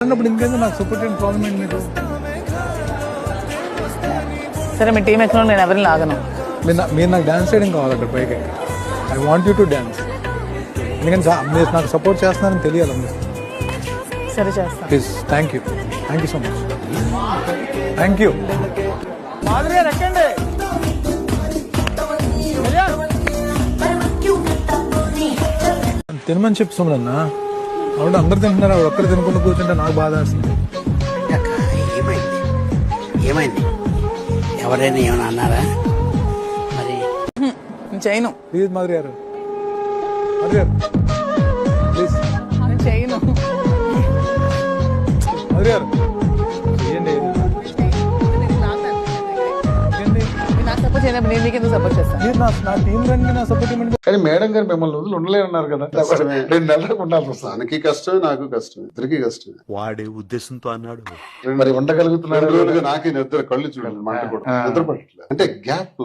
అన్నప్పుడు ఇంకేందో నాకు సపోర్ట్ చేయడం ప్రాబ్లం ఏంటి మీకు? సరే మీ టీం ఎక్కడ నేను ఎవరిని లాగను. మీరు నాకు డాన్స్ చేయడం కావాలి అక్కడ పైకి. I want you to dance. ఎందుకంటే మీరు నాకు సపోర్ట్ చేస్తున్నారని తెలియాలి అందరూ. సరే చేస్తా. Please. Thank you so much. Thank you. తినమని చెప్పు సుమరన్న. అవును అందరు తింటున్నారు, ఆవిడ ఒక్కరు తినకుండా కూర్చుంటే నాకు బాధ వేస్తుంది. ఏమైంది ఎవరైనా ఏమైనా అన్నారా మరి? నేను చేయను. ప్లీజ్ మాధురి గారు, మాధురి గారు ప్లీజ్. నేను చేయను. మాధురి గారు చేయండి. నాకు సపోర్ట్ చేయనప్పుడు నేను మీకు ఎందుకు సపోర్ట్ చేస్తాను? మీరు నా టీం రండి, నా సపోర్ట్ ఇవ్వండి. కానీ మేడం గారు మిమ్మల్ని వదిలి ఉండలేరన్నారు కదా, 2 నెలలకు ఉండాల్సి వస్తుంది. తనకి కష్టమే, నాకు కష్టమే, ఇద్దరికి కష్టమే. వాడే ఉద్దేశంతో అన్నాడు. మరి ఉండగలుగుతున్నారు. 2 రోజులుగా నాకే నిద్ర, కళ్ళు చూడండి మంట కూడా నిద్ర పట్టట్లేదు. అంటే గ్యాప్